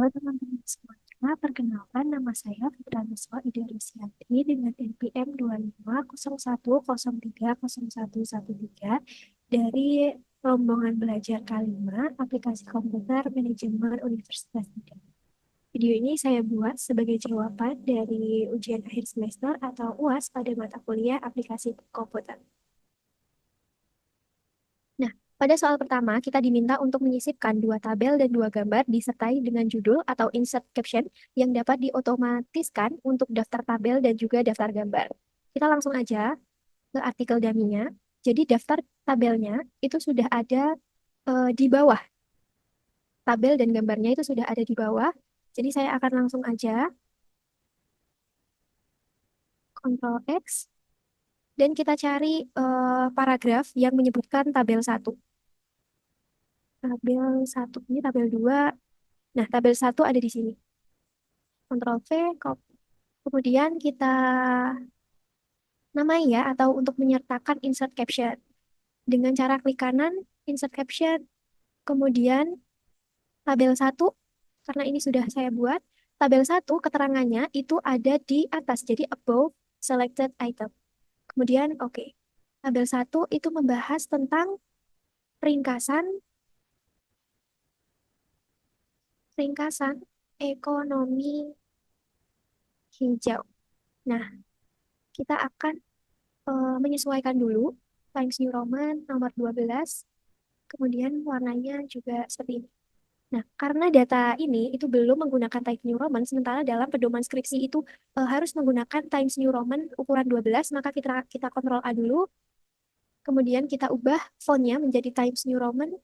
Halo teman-teman semuanya, perkenalkan nama saya Fitra Nuswa Ida Rusiantri dengan NPM 2501030113 dari rombongan belajar K5 Aplikasi Komputer Manajemen Universitas Tidak. Video ini saya buat sebagai jawaban dari ujian akhir semester atau UAS pada mata kuliah Aplikasi Komputer. Nah, pada soal pertama, kita diminta untuk menyisipkan dua tabel dan dua gambar disertai dengan judul atau insert caption yang dapat diotomatiskan untuk daftar tabel dan juga daftar gambar. Kita langsung aja ke artikel dummy-nya. Jadi daftar tabelnya itu sudah ada di bawah. Tabel dan gambarnya itu sudah ada di bawah. Jadi saya akan langsung aja Ctrl X dan kita cari paragraf yang menyebutkan tabel 1. Tabel 1 ini tabel 2. Nah, tabel 1 ada di sini. Ctrl V, copy. Kemudian kita namai ya, atau untuk menyertakan insert caption. Dengan cara klik kanan, insert caption. Kemudian tabel 1, karena ini sudah saya buat, tabel 1 keterangannya itu ada di atas, jadi above selected item. Kemudian, oke. Tabel 1 itu membahas tentang ringkasan, ringkasan ekonomi hijau. Nah, kita akan menyesuaikan dulu Times New Roman nomor 12, kemudian warnanya juga seperti ini. Nah, karena data ini itu belum menggunakan Times New Roman, sementara dalam pedoman skripsi itu harus menggunakan Times New Roman ukuran 12, maka kita Ctrl A dulu, kemudian kita ubah fontnya menjadi Times New Roman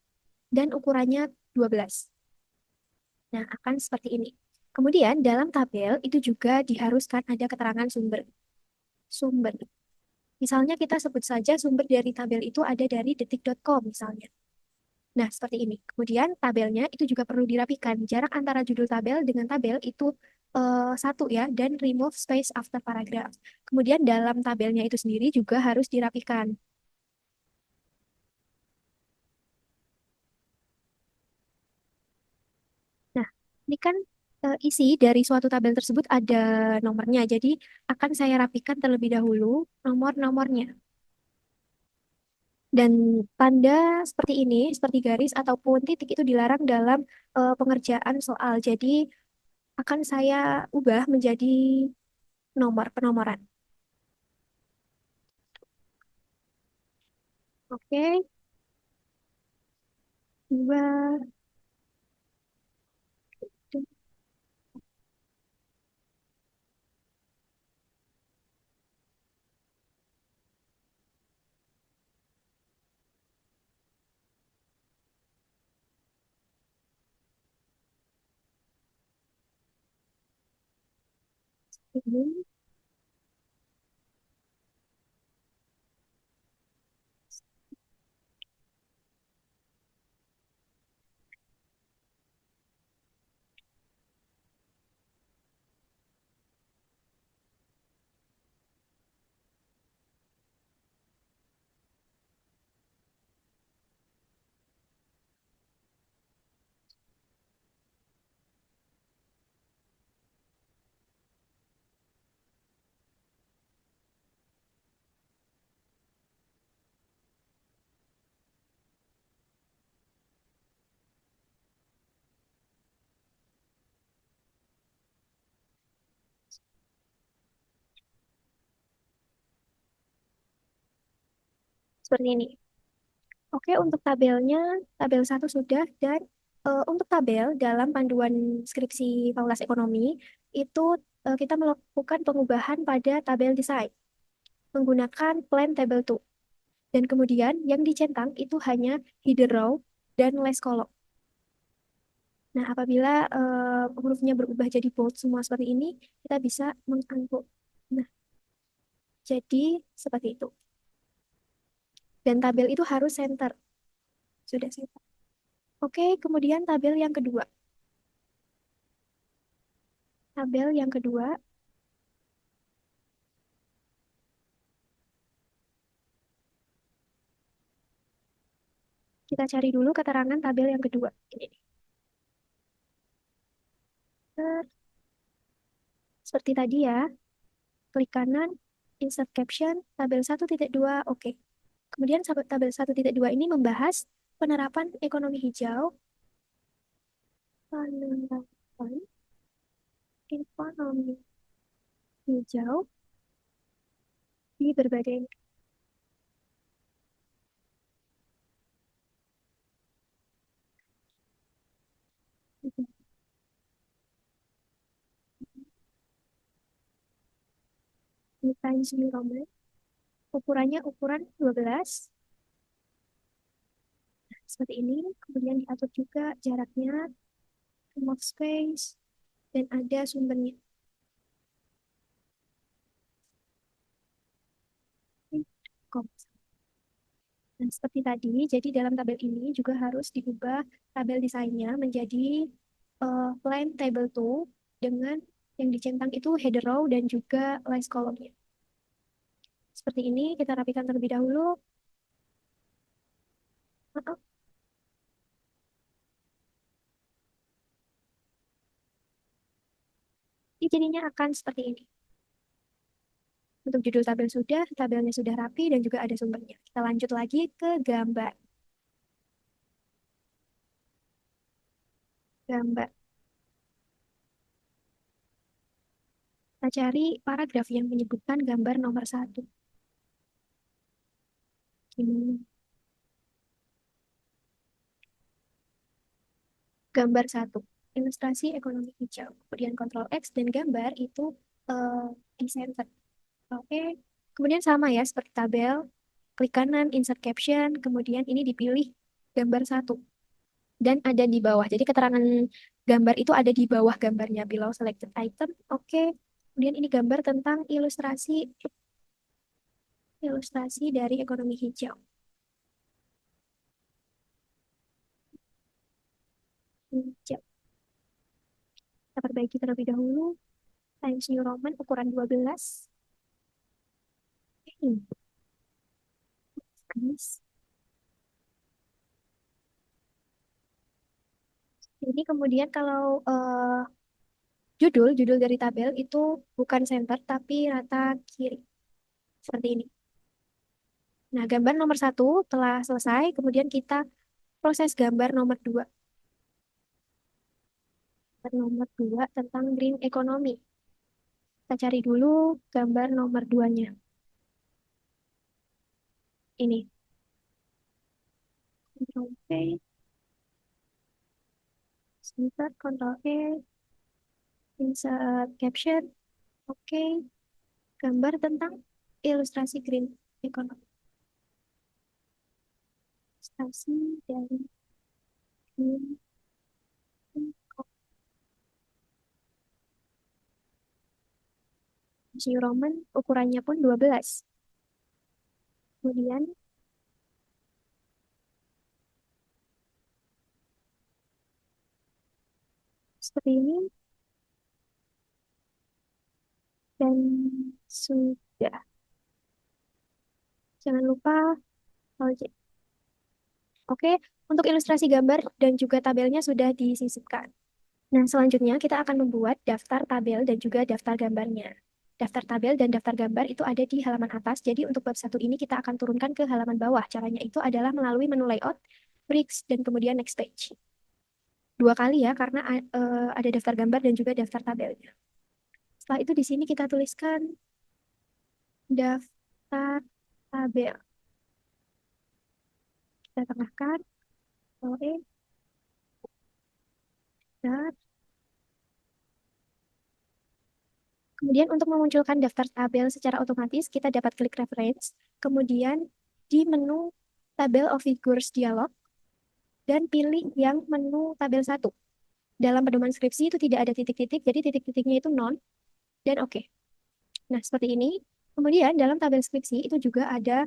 dan ukurannya 12. Nah, akan seperti ini. Kemudian dalam tabel itu juga diharuskan ada keterangan sumber. Sumber. Misalnya kita sebut saja sumber dari tabel itu ada dari detik.com misalnya. Nah, seperti ini. Kemudian tabelnya itu juga perlu dirapikan. Jarak antara judul tabel dengan tabel itu satu ya, dan remove space after paragraph. Kemudian dalam tabelnya itu sendiri juga harus dirapikan. Nah, ini kan isi dari suatu tabel tersebut ada nomornya. Jadi akan saya rapikan terlebih dahulu nomor-nomornya. Dan tanda seperti ini, seperti garis ataupun titik itu dilarang dalam pengerjaan soal. Jadi akan saya ubah menjadi nomor penomoran. Oke, dua, ini. Seperti ini. Oke, untuk tabelnya, tabel satu sudah. Dan untuk tabel dalam panduan skripsi Fakultas Ekonomi, itu kita melakukan pengubahan pada tabel desain menggunakan Plan Table 2. Dan kemudian yang dicentang itu hanya header row dan less column. Nah, apabila hurufnya berubah jadi bold semua seperti ini, kita bisa mengangkut. Nah, jadi seperti itu. Dan tabel itu harus center. Sudah center. Oke, kemudian tabel yang kedua. Tabel yang kedua, kita cari dulu keterangan tabel yang kedua. Ini. Seperti tadi ya, klik kanan, insert caption, tabel 1.2, oke. Kemudian tabel 1.2 ini membahas penerapan ekonomi hijau, penerapan ekonomi hijau di berbagai negara. Di Times New Roman, ukurannya ukuran 12, seperti ini. Kemudian diatur juga jaraknya, remove space, dan ada sumbernya. Dan seperti tadi, jadi dalam tabel ini juga harus diubah tabel desainnya menjadi plain table 2 dengan yang dicentang itu header row dan juga list column-nya. Seperti ini, kita rapikan terlebih dahulu. Maaf, ini jadinya akan seperti ini. Untuk judul tabel sudah, tabelnya sudah rapi dan juga ada sumbernya. Kita lanjut lagi ke gambar. Gambar. Kita cari paragraf yang menyebutkan gambar nomor 1. Ini gambar 1. Ilustrasi ekonomi hijau. Kemudian Ctrl X dan gambar itu di center. Oke. Kemudian sama ya seperti tabel. Klik kanan, insert caption. Kemudian ini dipilih gambar 1. Dan ada di bawah. Jadi keterangan gambar itu ada di bawah gambarnya. Below selected item. Oke. Kemudian ini gambar tentang ilustrasi dari ekonomi hijau. Hijau. Kita perbaiki terlebih dahulu. Times New Roman ukuran 12. Ini. Guys. Ini kemudian kalau judul dari tabel itu bukan center tapi rata kiri. Seperti ini. Nah, gambar nomor 1 telah selesai. Kemudian kita proses gambar nomor 2. Nomor 2 tentang green economy. Kita cari dulu gambar nomor 2-nya. Ini. Ctrl V. Insert, Ctrl E. Insert caption. Oke. Gambar tentang ilustrasi green economy. Ilustrasi dari green New Roman ukurannya pun 12. Kemudian seperti ini dan sudah. Jangan lupa project. Oke, untuk ilustrasi gambar dan juga tabelnya sudah disisipkan. Nah, selanjutnya kita akan membuat daftar tabel dan juga daftar gambarnya. Daftar tabel dan daftar gambar itu ada di halaman atas. Jadi untuk bab 1 ini kita akan turunkan ke halaman bawah. Caranya itu adalah melalui menu layout, bricks, dan kemudian next page. 2 kali ya, karena ada daftar gambar dan juga daftar tabelnya. Setelah itu di sini kita tuliskan daftar tabel. Kita tengahkan. Oke. Dan kemudian untuk memunculkan daftar tabel secara otomatis, kita dapat klik reference, kemudian di menu tabel of figures dialog, dan pilih yang menu tabel 1. Dalam pedoman skripsi itu tidak ada titik-titik, jadi titik-titiknya itu non, dan oke. Nah, seperti ini. Kemudian dalam tabel skripsi itu juga ada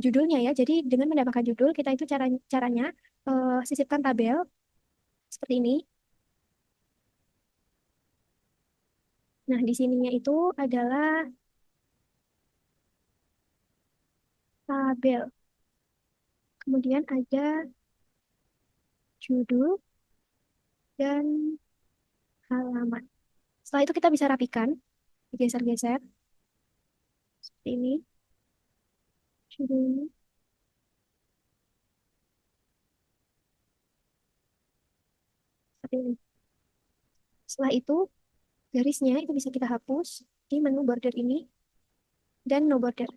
judulnya ya, jadi dengan mendapatkan judul, kita itu caranya sisipkan tabel, seperti ini. Nah, di sininya itu adalah tabel. Kemudian ada judul dan halaman. halaman. Setelah itu kita bisa rapikan, digeser-geser seperti ini. Ini, seperti ini. Setelah itu, garisnya itu bisa kita hapus di menu border ini dan no border.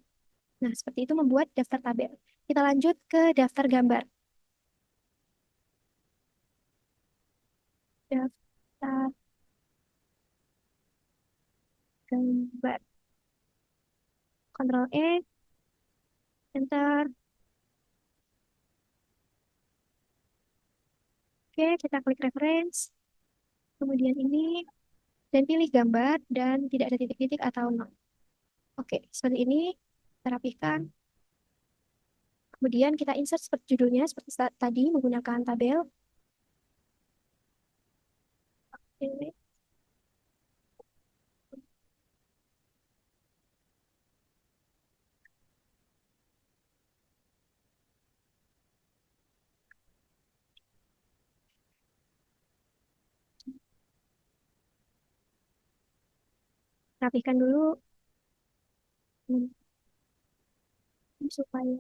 Nah, seperti itu membuat daftar tabel. Kita lanjut ke daftar gambar. Daftar gambar. Ctrl E, Enter. Oke, kita klik reference. Kemudian ini, dan pilih gambar dan tidak ada titik-titik atau nol. Oke, seperti ini. Kita rapihkan. Kemudian kita insert seperti judulnya, seperti tadi menggunakan tabel. Oke. Rapihkan dulu supaya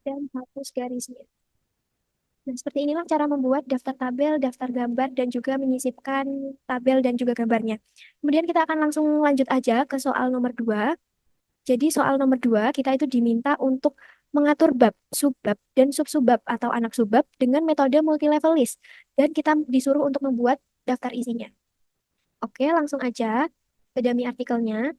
dan hapus garisnya. Nah, seperti inilah cara membuat daftar tabel, daftar gambar, dan juga menyisipkan tabel dan juga gambarnya. Kemudian kita akan langsung lanjut aja ke soal nomor 2. Jadi soal nomor 2, kita itu diminta untuk mengatur bab, subbab, dan sub-subbab atau anak subbab dengan metode multi-level list. Dan kita disuruh untuk membuat daftar isinya. Oke, langsung aja ke dummy artikelnya.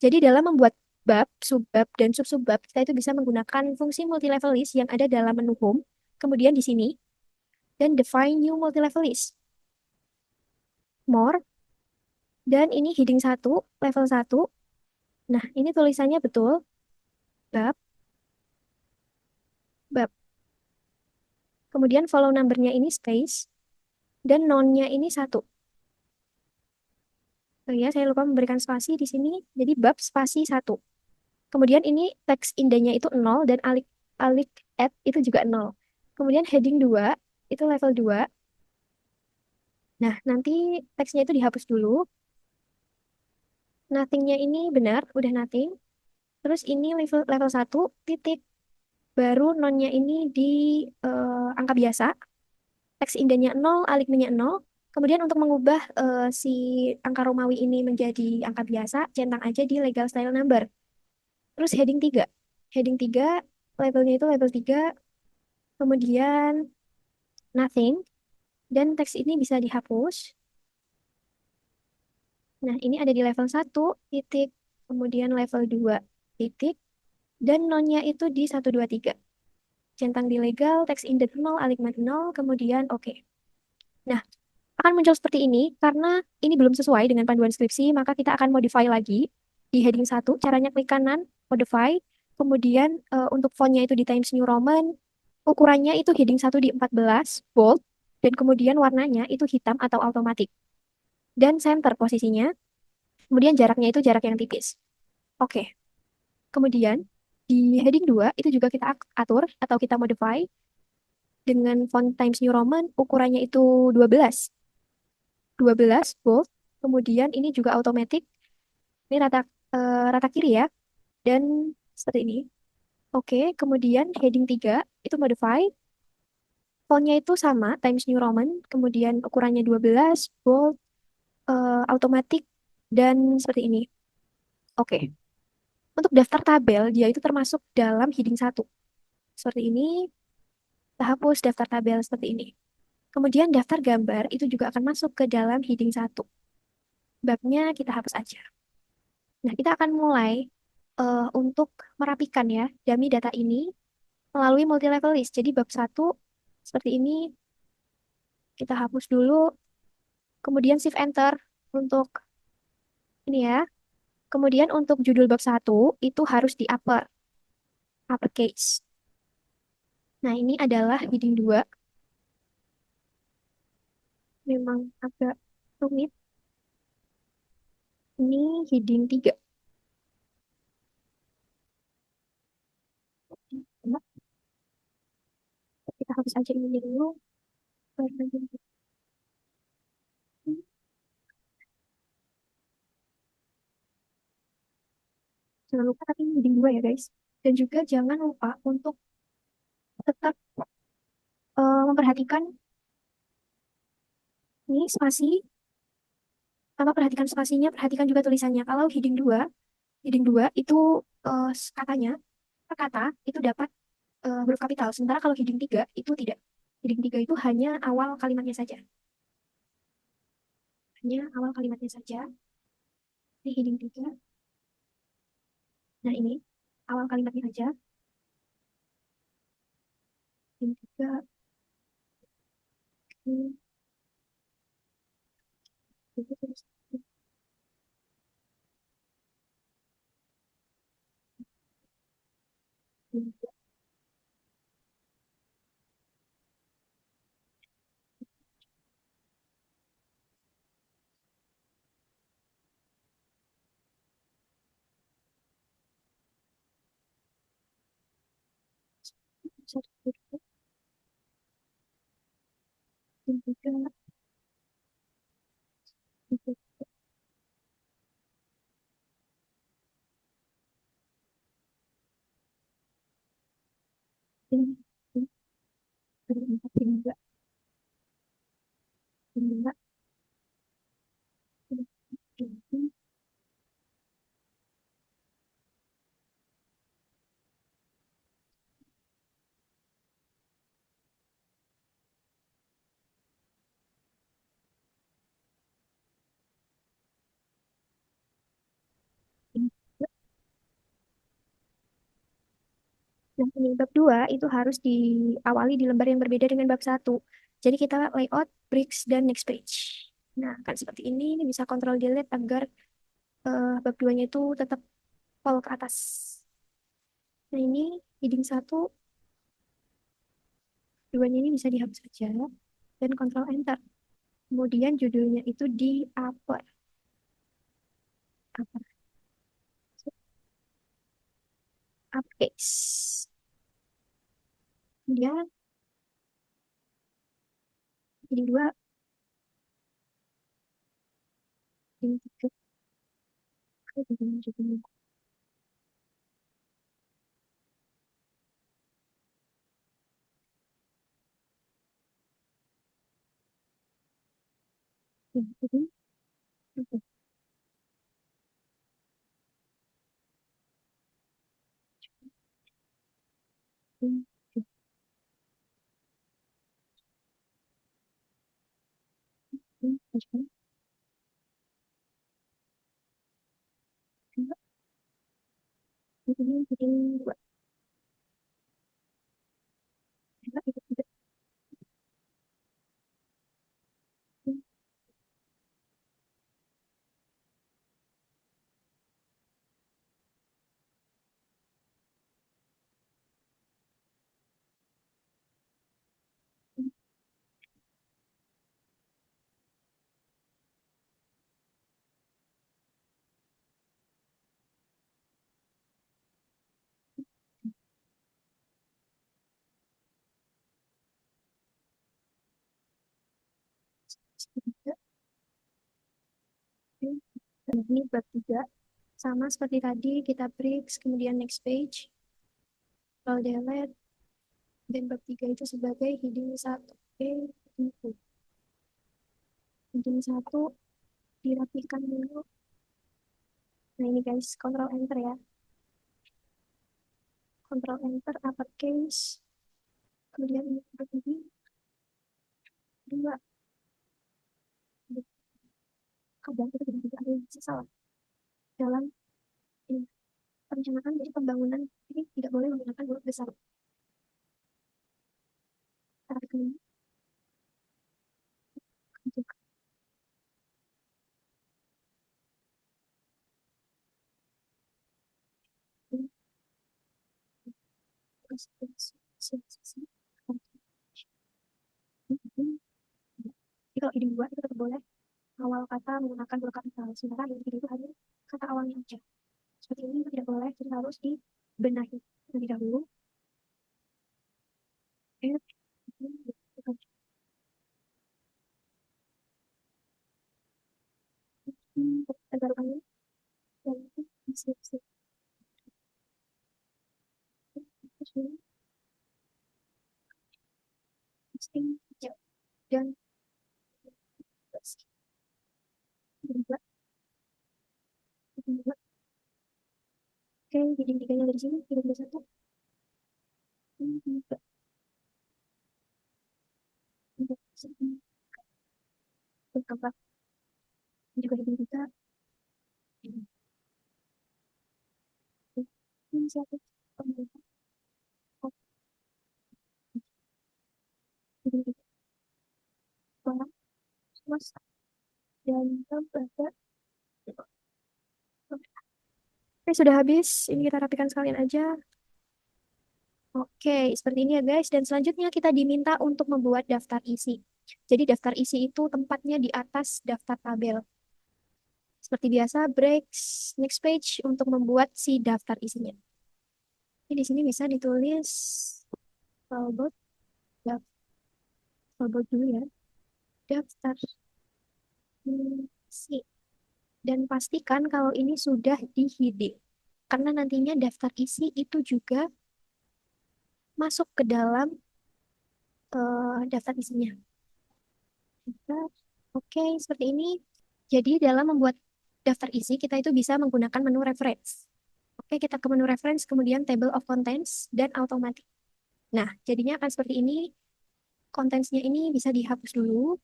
Jadi dalam membuat bab, subbab, dan sub-subbab, kita itu bisa menggunakan fungsi multi-level list yang ada dalam menu home. Kemudian di sini, dan define new multi-level list. More, dan ini heading 1, level 1. Nah, ini tulisannya betul, bab, bab. Kemudian follow number-nya ini space, dan non-nya ini 1. Oh ya, saya lupa memberikan spasi di sini, jadi bab spasi 1. Kemudian ini teks indenya itu 0, dan alik, alik add itu juga 0. Kemudian heading 2, itu level 2. Nah, nanti teksnya itu dihapus dulu. Nothing-nya ini benar, udah nothing. Terus ini level 1, titik. Baru nonnya ini di angka biasa. Teks indenya 0, alikmennya 0. Kemudian untuk mengubah si angka Romawi ini menjadi angka biasa, centang aja di legal style number. Terus heading 3. Heading 3, levelnya itu level 3. Kemudian nothing. Dan teks ini bisa dihapus. Nah, ini ada di level 1, titik. Kemudian level 2, titik. Dan nonnya itu di 1, 2, 3. Centang di legal, teks indent 0, alikmen 0, kemudian oke. Nah, akan muncul seperti ini karena ini belum sesuai dengan panduan skripsi, maka kita akan modify lagi di heading 1. Caranya klik kanan, modify. Kemudian untuk fontnya itu di Times New Roman, ukurannya itu heading 1 di 14, bold, dan kemudian warnanya itu hitam atau automatic. Dan center posisinya, kemudian jaraknya itu jarak yang tipis. Oke. Kemudian di heading 2 itu juga kita atur atau kita modify dengan font Times New Roman, ukurannya itu 12. 12 bold. Kemudian ini juga automatic. Ini rata kiri ya. Dan seperti ini. Oke, kemudian heading 3 itu modify. Fontnya itu sama, Times New Roman. Kemudian ukurannya 12 bold, automatic, dan seperti ini. Oke. Untuk daftar tabel, dia itu termasuk dalam heading 1. Seperti ini. Kita hapus daftar tabel seperti ini. Kemudian daftar gambar itu juga akan masuk ke dalam heading 1. Babnya kita hapus aja. Nah, kita akan mulai untuk merapikan ya dummy data ini melalui multi-level list. Jadi bab 1 seperti ini kita hapus dulu. Kemudian shift enter untuk ini ya. Kemudian untuk judul bab 1 itu harus di uppercase. Nah, ini adalah heading 2. Memang agak rumit. Ini heading 3. hapus aja ini dulu. Baru nanti. Jangan lupa tapi heading 2 ya guys. Dan juga jangan lupa untuk tetap memperhatikan ini spasi, sama perhatikan spasinya, perhatikan juga tulisannya. Kalau heading 2 itu katanya, per kata itu dapat huruf kapital. Sementara kalau heading 3 itu tidak. Heading 3 itu hanya awal kalimatnya saja. Hanya awal kalimatnya saja. Ini heading 3. Nah ini, awal kalimatnya aja. Heading 3. Ini, itu terus. Ini, satu, dua, tiga, empat, lima, enam, empat, tiga, lima, tujuh, tiga. Nah, ini bab 2 itu harus diawali di lembar yang berbeda dengan bab satu. Jadi kita layout, breaks, dan next page. Nah, kan seperti ini bisa kontrol delete agar bab 2-nya itu tetap scroll ke atas. Nah, ini heading 1, 2-nya ini bisa dihapus saja dan kontrol enter. Kemudian judulnya itu di upper. Upper. Uppercase. Kemudian heading 2, heading 3, heading 4, heading 4, heading 4, heading 2, heading 3, dan ini bab 3. Sama seperti tadi, kita breaks, kemudian next page, scroll delete, dan bab 3 itu sebagai heading 1. Oke, itu. Heading 1 dirapikan dulu. Nah ini guys, control enter ya. Control enter, uppercase. Kemudian ini bab ini, 2. Kadang itu tidak ada yang salah dalam ini, perencanaan. Jadi pembangunan ini tidak boleh menggunakan huruf besar. Perhatikan ini. Jadi kalau heading 2 itu tetap boleh awal kata menggunakan huruf kapital. Sementara heading 3 itu hanya kata awalnya aja. Seperti ini itu tidak boleh, jadi harus dibenahi terlebih dahulu. Taruhannya dan isi posting dan dua dua. Oke, jadi tiganya dari sini, tiga satu, tiga, tiga, satu, berkembang juga heading tiga, ini satu, pemerintah, heading tiga, orang, swasta, dan lembaga. Oke, sudah habis. Ini kita rapikan sekalian aja. Oke, seperti ini ya guys. Dan selanjutnya kita diminta untuk membuat daftar isi. Jadi daftar isi itu tempatnya di atas daftar tabel. Seperti biasa, breaks next page untuk membuat si daftar isinya. Ini di sini bisa ditulis about, about dulu ya, daftar isi. Dan pastikan kalau ini sudah di-heading. Karena nantinya daftar isi itu juga masuk ke dalam daftar isinya. Oke, seperti ini. Jadi dalam membuat daftar isi, kita itu bisa menggunakan menu reference. Oke, kita ke menu reference, kemudian table of contents, dan automatic. Nah, jadinya akan seperti ini. Contents-nya ini bisa dihapus dulu.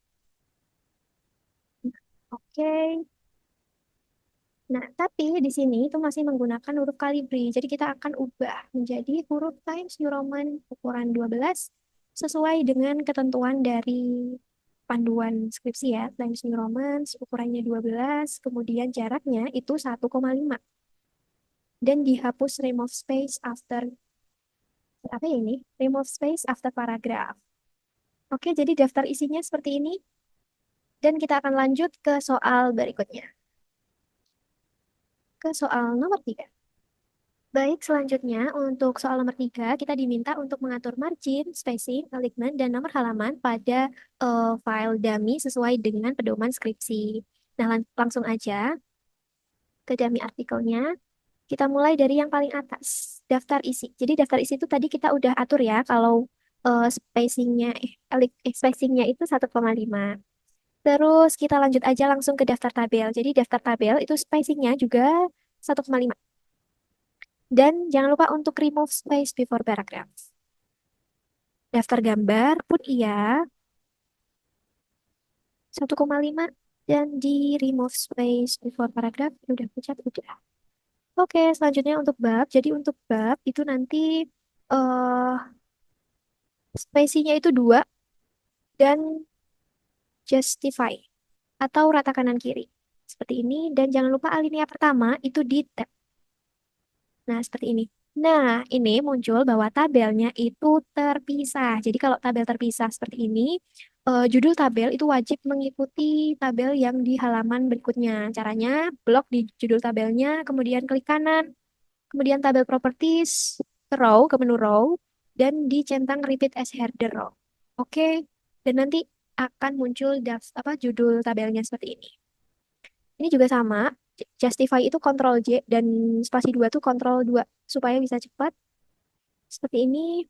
Oke. Nah, tapi di sini itu masih menggunakan huruf Calibri. Jadi kita akan ubah menjadi huruf Times New Roman ukuran 12 sesuai dengan ketentuan dari panduan skripsi ya. Times New Roman ukurannya 12, kemudian jaraknya itu 1,5. Dan dihapus remove space after, apa ya ini? Remove space after paragraph. Oke, jadi daftar isinya seperti ini. Dan kita akan lanjut ke soal berikutnya. Ke soal nomor 3. Baik, selanjutnya untuk soal nomor 3, kita diminta untuk mengatur margin, spacing, alignment, dan nomor halaman pada file dummy sesuai dengan pedoman skripsi. Nah, langsung aja ke dummy artikelnya. Kita mulai dari yang paling atas, daftar isi. Jadi daftar isi itu tadi kita udah atur ya, kalau spacingnya, spacingnya itu 1,5. Terus kita lanjut aja langsung ke daftar tabel. Jadi daftar tabel itu spacingnya juga 1,5. Dan jangan lupa untuk remove space before paragraph. Daftar gambar pun iya, 1,5. Dan di remove space before paragraph, udah pencet, udah. Oke, selanjutnya untuk bab. Jadi untuk bab itu nanti eh spacingnya itu 2 dan justify atau rata kanan kiri. Seperti ini. Dan jangan lupa alinea pertama itu di tab. Nah, seperti ini. Nah, ini muncul bahwa tabelnya itu terpisah. Jadi kalau tabel terpisah seperti ini, judul tabel itu wajib mengikuti tabel yang di halaman berikutnya. Caranya, blok di judul tabelnya, kemudian klik kanan, kemudian tabel properties, ke row, ke menu row, dan dicentang repeat as header row. Oke, dan nanti akan muncul judul tabelnya seperti ini. Ini juga sama, justify itu Ctrl J dan spasi 2 tuh Ctrl 2 supaya bisa cepat. Seperti ini.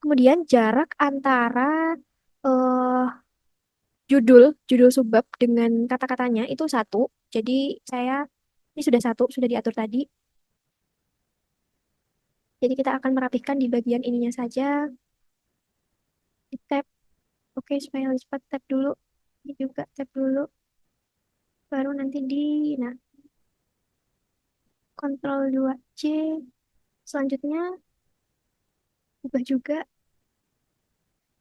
Kemudian jarak antara eh judul subbab dengan kata-katanya itu 1. Jadi saya ini sudah 1, sudah diatur tadi. Jadi kita akan merapikan di bagian ininya saja. Di tab. Oke, supaya lebih cepat tab dulu. Ini juga tab dulu. Baru nanti nah, Ctrl 2C. Selanjutnya ubah juga.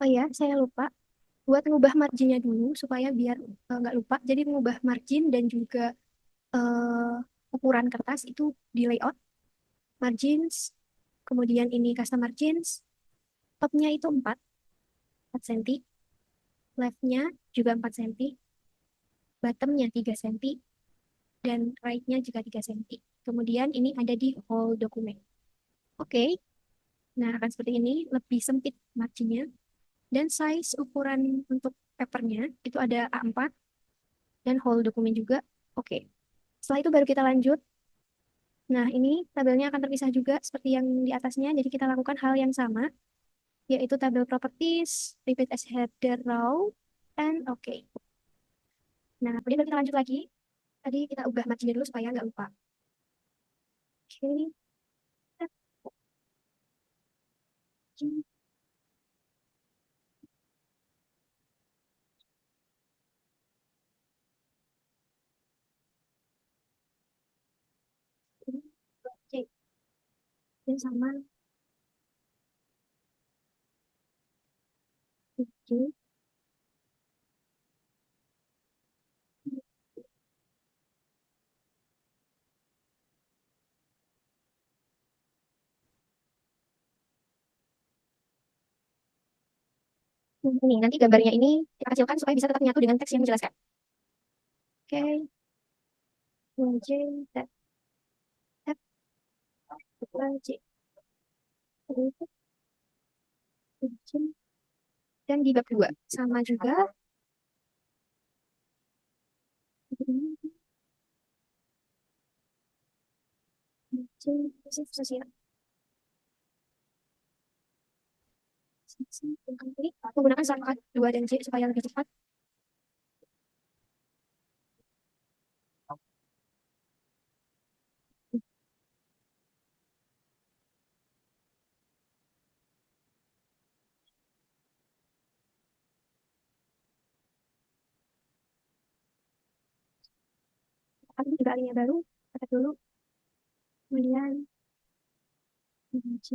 Oh ya, saya lupa buat ngubah marginnya dulu supaya biar nggak lupa. Jadi mengubah margin dan juga ukuran kertas itu di layout margins, kemudian ini custom margins, topnya itu 4 cm, leftnya juga 4 cm, bottomnya 3 cm, dan right-nya juga 3 cm. Kemudian ini ada di whole dokumen. Oke, nah akan seperti ini, lebih sempit marginnya, dan size ukuran untuk papernya itu ada A4, dan whole dokumen juga. Oke. Setelah itu baru kita lanjut. Nah, ini tabelnya akan terpisah juga seperti yang di atasnya. Jadi kita lakukan hal yang sama, yaitu tabel properties, repeat as header row, and okay. Nah, kemudian baru kita lanjut lagi. Tadi kita ubah marginnya dulu supaya nggak lupa. Oke. Oke. Yang sama. Oke. Ini nanti gambarnya ini kita kecilkan supaya bisa tetap menyatu dengan teks yang menjelaskan. Oke. J, F, F, J. Dan di bab 2 sama juga. Menggunakan shortcut 2 dan J supaya lebih cepat. Tapi juga alinea baru, ketik dulu. Kemudian J,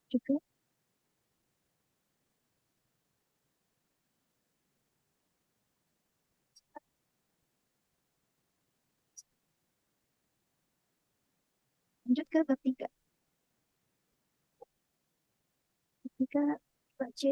juga lanjut ke bab 3. 3, J.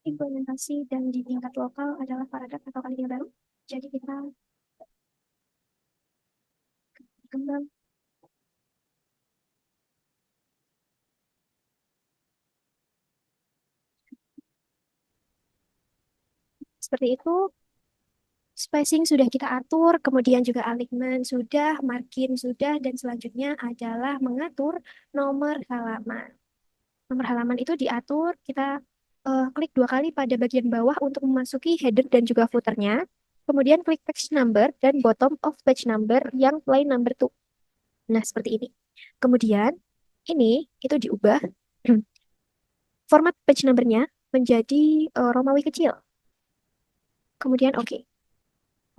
Implementasi dan di tingkat lokal adalah paragraf atau alinea baru. Jadi kita kembang seperti itu. Spacing sudah kita atur, kemudian juga alignment sudah, margin sudah, dan selanjutnya adalah mengatur nomor halaman. Nomor halaman itu diatur, kita klik 2 kali pada bagian bawah untuk memasuki header dan juga footernya. Kemudian klik page number dan bottom of page number yang line number 2. Nah, seperti ini. Kemudian, ini itu diubah format page numbernya menjadi Romawi kecil. Kemudian oke.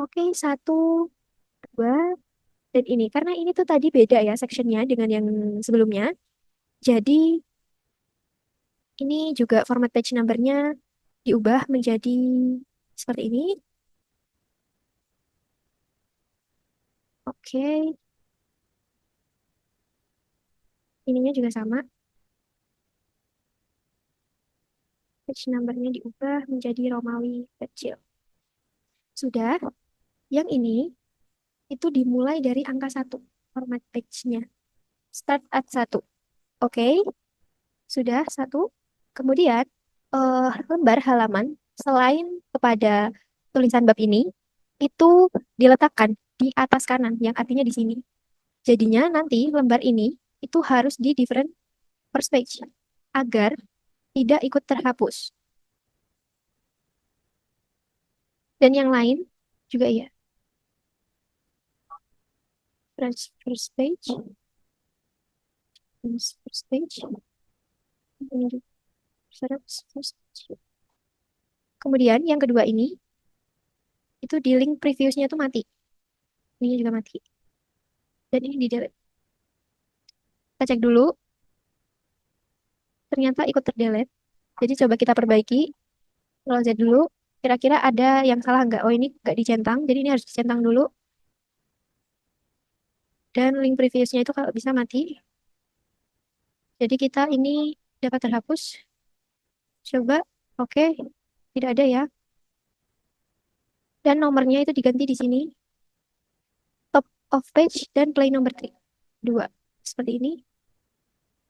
Oke, 1, 2, dan ini. Karena ini tuh tadi beda ya sectionnya dengan yang sebelumnya. Jadi ini juga format page numbernya diubah menjadi seperti ini. Oke. Ininya juga sama. Page numbernya diubah menjadi Romawi kecil. Sudah. Yang ini itu dimulai dari angka 1. Format page-nya. Start at 1. Oke. Sudah 1. Kemudian lembar halaman selain kepada tulisan bab ini itu diletakkan di atas kanan yang artinya di sini. Jadinya nanti lembar ini itu harus di different first page agar tidak ikut terhapus. Dan yang lain juga iya. First page. First page. Ini juga. First page. Kemudian yang kedua ini itu di link previewsnya itu mati. Ini juga mati. Dan ini di delete. Kita cek dulu. ternyata ikut terdelete. Jadi coba kita perbaiki. Scroll Z dulu. Kira-kira ada yang salah nggak? Oh ini nggak dicentang, jadi ini harus dicentang dulu. Dan link previousnya itu kalau bisa mati. Jadi kita ini dapat terhapus. Coba, oke, tidak ada ya. Dan nomornya itu diganti di sini. Top of page dan play nomor 3. Dua. Seperti ini.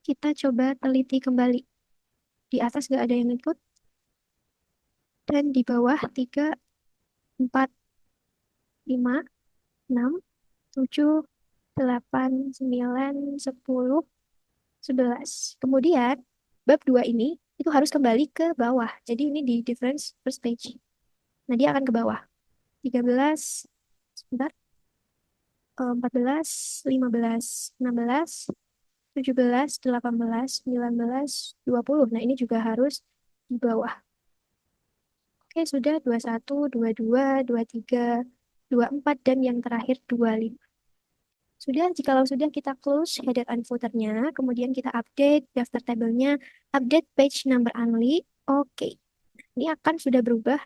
Kita coba teliti kembali. Di atas nggak ada yang ikut. Dan di bawah 3, 4, 5, 6, 7, 8, 9, 10, 11. Kemudian, bab 2 ini itu harus kembali ke bawah. Jadi ini di difference first page. Nah, dia akan ke bawah. 13, sebentar, 14, 15, 16, 17, 18, 19, 20. Nah, ini juga harus di bawah. Oke, sudah 21, 22, 23, 24, dan yang terakhir 25. Sudah, jikalau sudah kita close header and footernya, kemudian kita update daftar tabelnya, update page number only. Oke, ini akan sudah berubah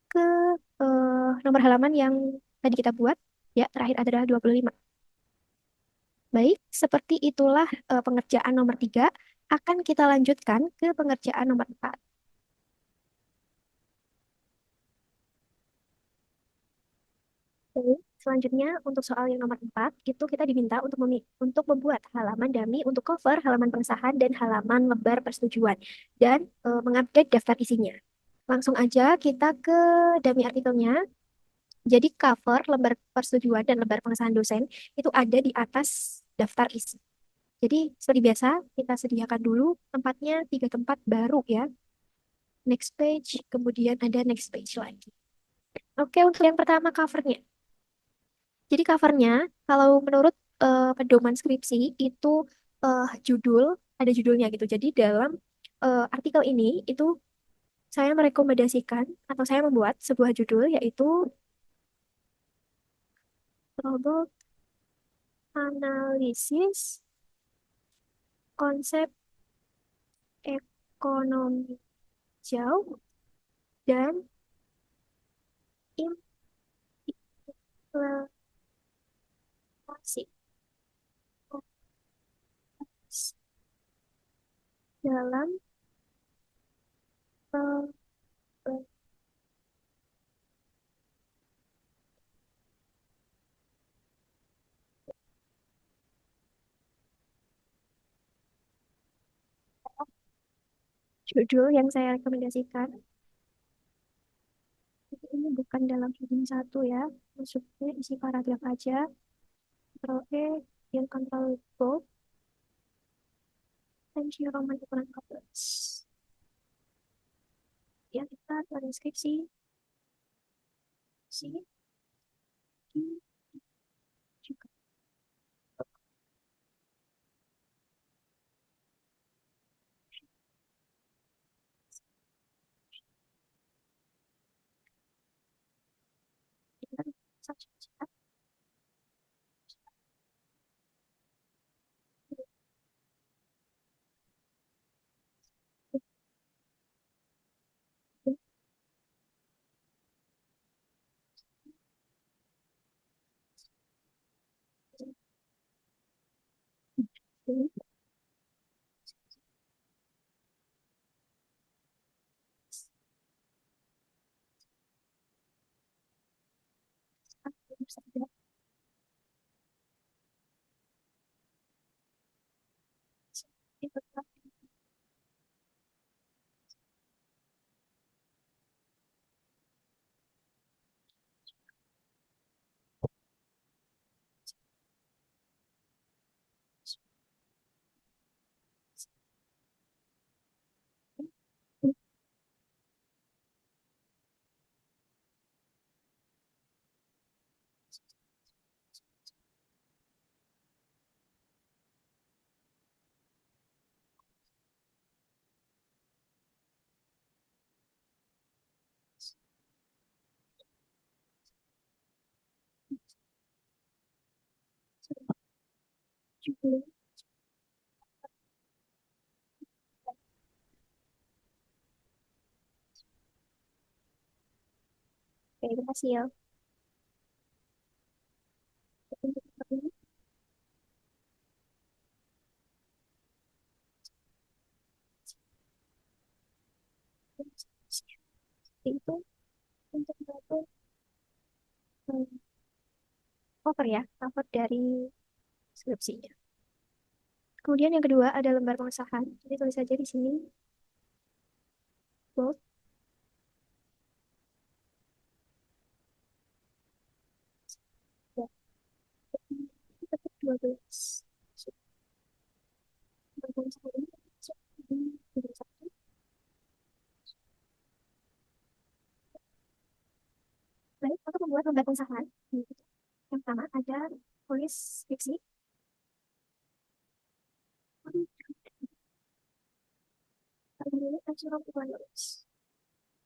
ke nomor halaman yang tadi kita buat. Ya, terakhir adalah 25. Baik, seperti itulah pengerjaan nomor 3. Akan kita lanjutkan ke pengerjaan nomor 4. Oke, selanjutnya untuk soal yang nomor 4, itu kita diminta untuk membuat halaman dummy untuk cover, halaman pengesahan, dan halaman lembar persetujuan. Dan mengupdate daftar isinya. Langsung aja kita ke dummy artikelnya. Jadi cover, lembar persetujuan, dan lembar pengesahan dosen itu ada di atas daftar isi. Jadi seperti biasa, kita sediakan dulu tempatnya 3 tempat baru ya. Next page, kemudian ada next page lagi. Oke, untuk yang pertama covernya. Jadi covernya, kalau menurut pedoman skripsi itu judul, ada judulnya gitu. Jadi dalam artikel ini itu saya merekomendasikan atau saya membuat sebuah judul yaitu Trouble Analisis Konsep Ekonomi Jauh dan Implementasi dalam eh, judul yang saya rekomendasikan. Ini bukan dalam heading satu ya, maksudnya isi paragraf aja. Ctrl E, yang Ctrl Bold, Times New Roman ukuran 14. Ya, kita transkripsi sini juga. Kita saja. Oke, berhasil. Untuk ini, seperti itu untuk satu cover ya, cover dari skripsinya. Kemudian yang kedua ada lembar pengesahan. Jadi tulis saja di sini, both ya, 12. Lembar pengesahan ini masuk di lembar satu. Baik, untuk membuat lembar pengesahan, yang pertama ada tulis skripsi. Kemudian surat tulis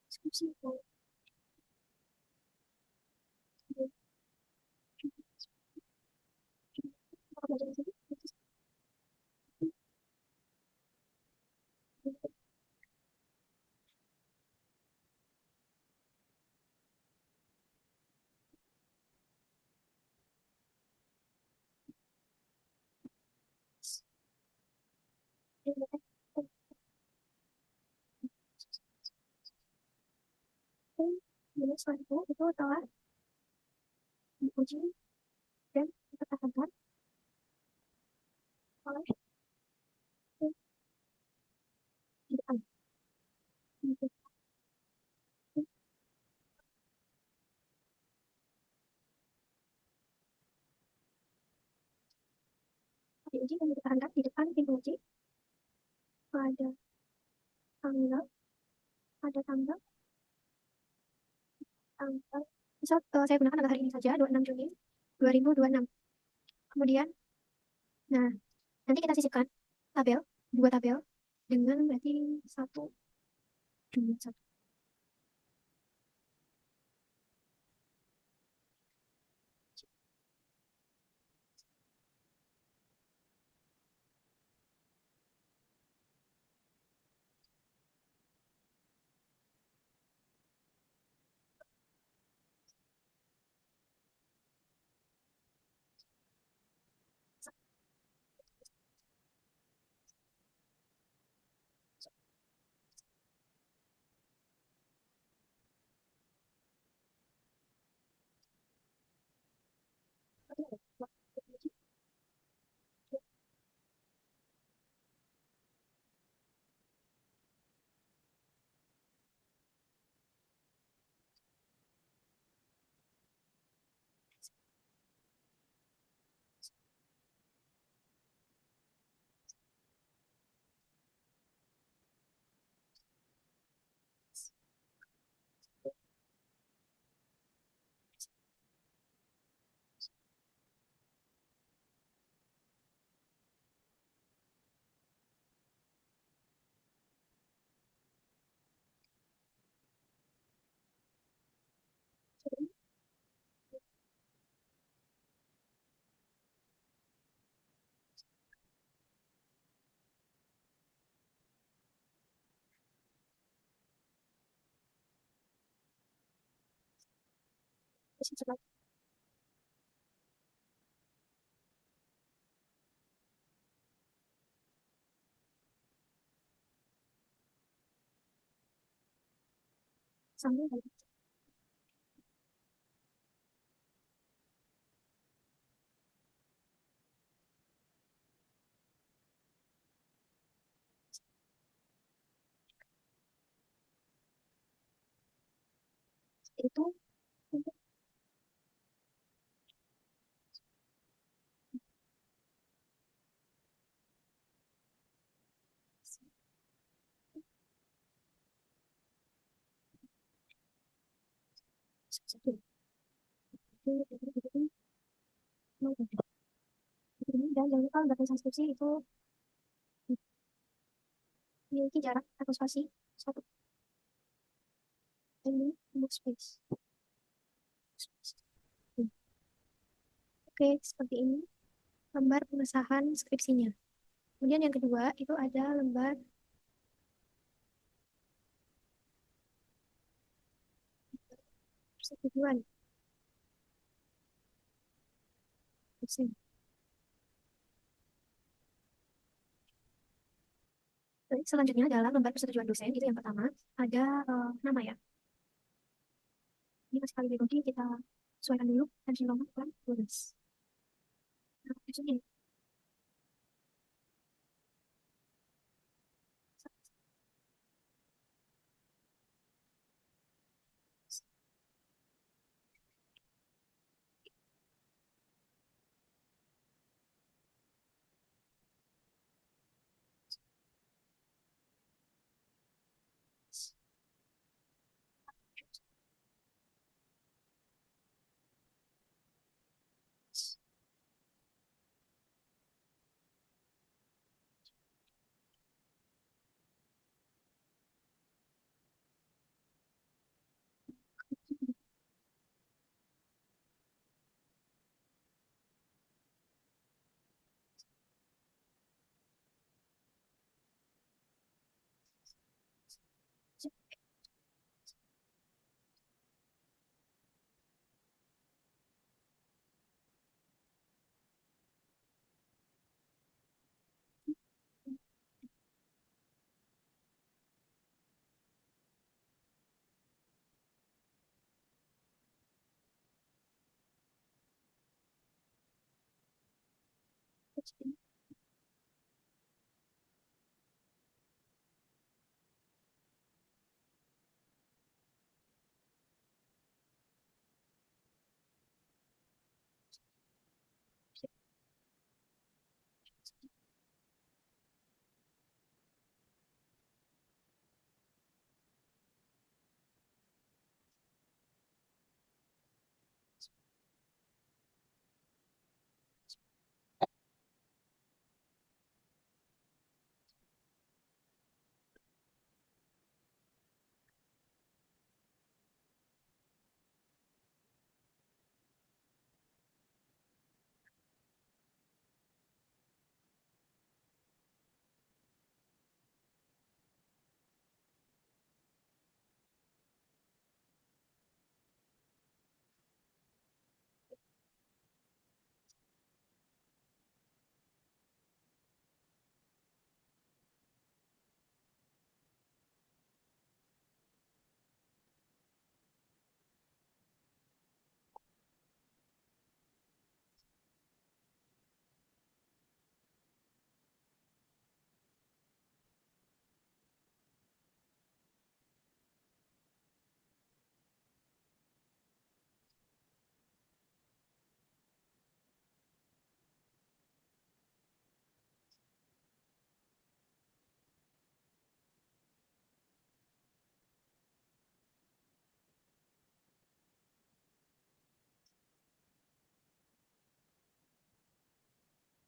skripsi. Kemudian setelah itu telah diuji dan dipertahankan oleh tim di depan. Diuji dan dipertahankan di depan tim uji pada tanggal, pada tanggal, tanggal, misal saya gunakan tanggal hari ini saja, 26 Juni 2026. Kemudian, nah, nanti kita sisipkan tabel, dua tabel, dengan berarti 1, 2, 1. Sambil itu untuk satu. Dan jangan lupa lembaga transkripsi itu memiliki jarak atau spasi 1. Dan ini untuk space. Oke, seperti ini lembar pengesahan skripsinya. Kemudian yang kedua itu ada lembar persetujuan dosen. Selanjutnya dalam lembar persetujuan dosen itu yang pertama ada nama ya. Ini masih kali berikutnya kita sesuaikan dulu Hansi Roman kan 12. Nah, ini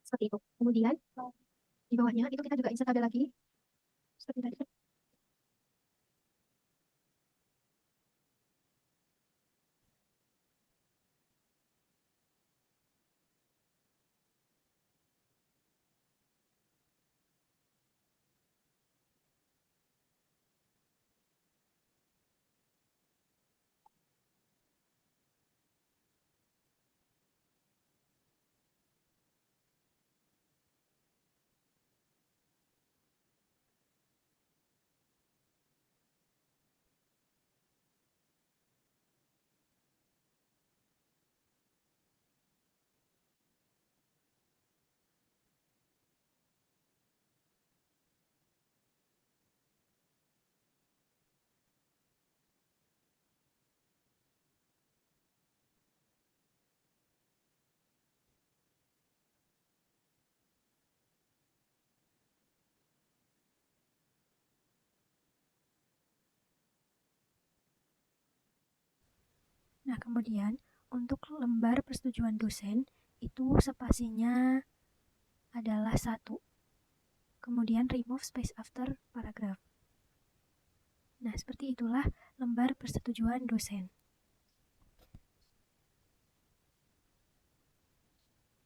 seperti itu. Kemudian di bawahnya itu kita juga insert tabel lagi seperti tadi. Nah, kemudian untuk lembar persetujuan dosen itu spasinya adalah 1. Kemudian remove space after paragraph. Nah, seperti itulah lembar persetujuan dosen.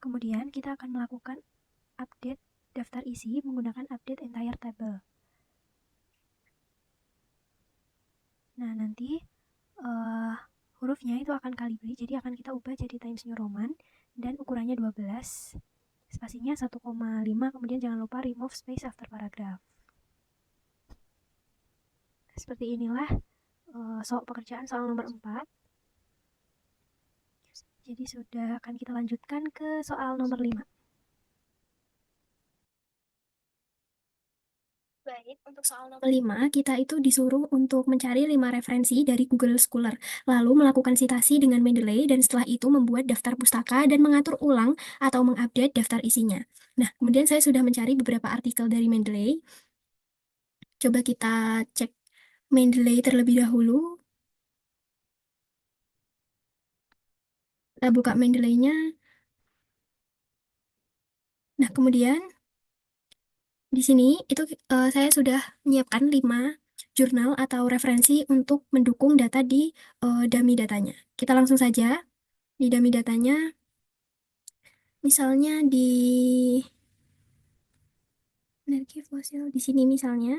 Kemudian kita akan melakukan update daftar isi menggunakan update entire table. Nah, nanti hurufnya itu akan kali beri, jadi akan kita ubah jadi Times New Roman, dan ukurannya 12, spasinya 1,5, kemudian jangan lupa remove space after paragraph. Seperti inilah pekerjaan soal nomor 4. Jadi sudah akan kita lanjutkan ke soal nomor 5. Baik, untuk soal nomor 5, kita itu disuruh untuk mencari 5 referensi dari Google Scholar, lalu melakukan citasi dengan Mendeley, dan setelah itu membuat daftar pustaka dan mengatur ulang atau mengupdate daftar isinya. Nah, kemudian saya sudah mencari beberapa artikel dari Mendeley. Coba kita cek Mendeley terlebih dahulu. Kita buka Mendeley-nya. Nah, kemudian di sini itu saya sudah menyiapkan 5 jurnal atau referensi untuk mendukung data di dummy datanya. Kita langsung saja di dummy datanya, misalnya di energi fosil di sini misalnya.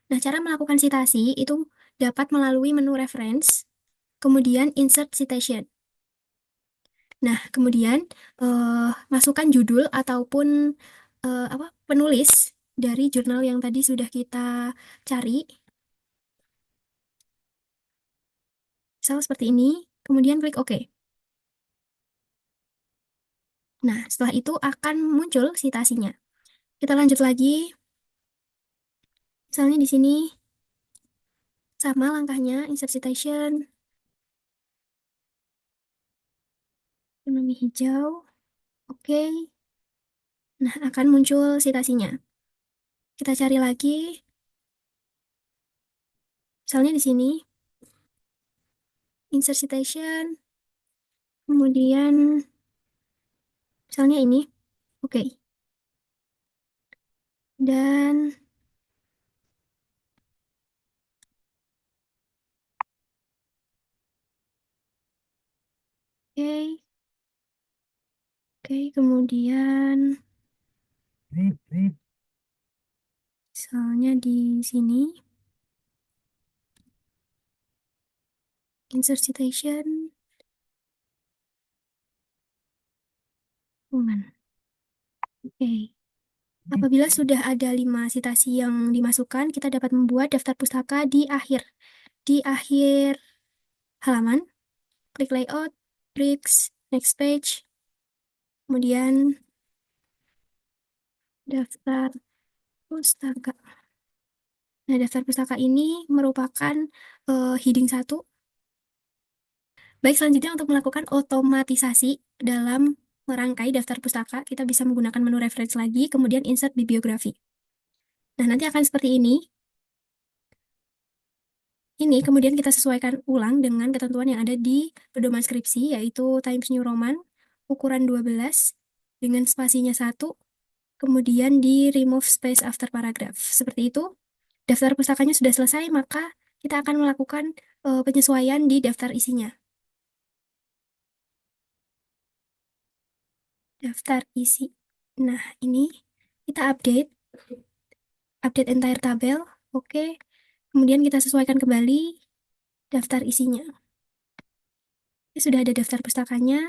Nah, cara melakukan citasi itu dapat melalui menu reference, kemudian insert citation. Nah, kemudian masukkan judul ataupun penulis dari jurnal yang tadi sudah kita cari. Misal seperti ini, kemudian klik OK. Nah, setelah itu akan muncul citasinya. Kita lanjut lagi. Misalnya di sini sama langkahnya, insert citation, ekonomi hijau, oke. Nah, akan muncul citasinya. Kita cari lagi. Misalnya di sini, insert citation, kemudian misalnya ini, oke. Dan oke, kemudian misalnya di sini, insert citation, oke. Apabila sudah ada 5 citasi yang dimasukkan, kita dapat membuat daftar pustaka di akhir halaman. Klik layout, bricks, next page, kemudian daftar pustaka. Nah, daftar pustaka ini merupakan heading 1. Baik, selanjutnya untuk melakukan otomatisasi dalam merangkai daftar pustaka, kita bisa menggunakan menu reference lagi, kemudian insert bibliografi. Nah, nanti akan seperti ini. Ini kemudian kita sesuaikan ulang dengan ketentuan yang ada di pedoman skripsi, yaitu Times New Roman, ukuran 12, dengan spasinya 1, kemudian di remove space after paragraph. Seperti itu. Daftar pustakanya sudah selesai, maka kita akan melakukan penyesuaian di daftar isinya. Daftar isi. Nah, ini kita update entire tabel. Oke. Kemudian kita sesuaikan kembali daftar isinya. Ini sudah ada daftar pustakanya.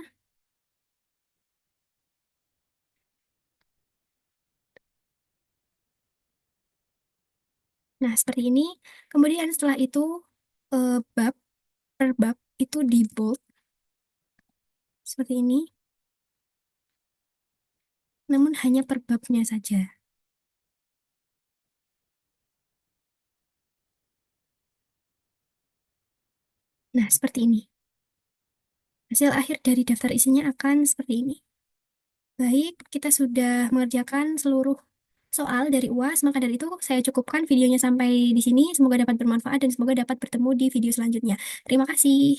Nah, seperti ini. Kemudian setelah itu bab per bab itu di bold seperti ini. Namun hanya per babnya saja. Nah, seperti ini. Hasil akhir dari daftar isinya akan seperti ini. Baik, kita sudah mengerjakan seluruh soal dari UAS, maka dari itu saya cukupkan videonya sampai di sini. Semoga dapat bermanfaat dan semoga dapat bertemu di video selanjutnya. Terima kasih.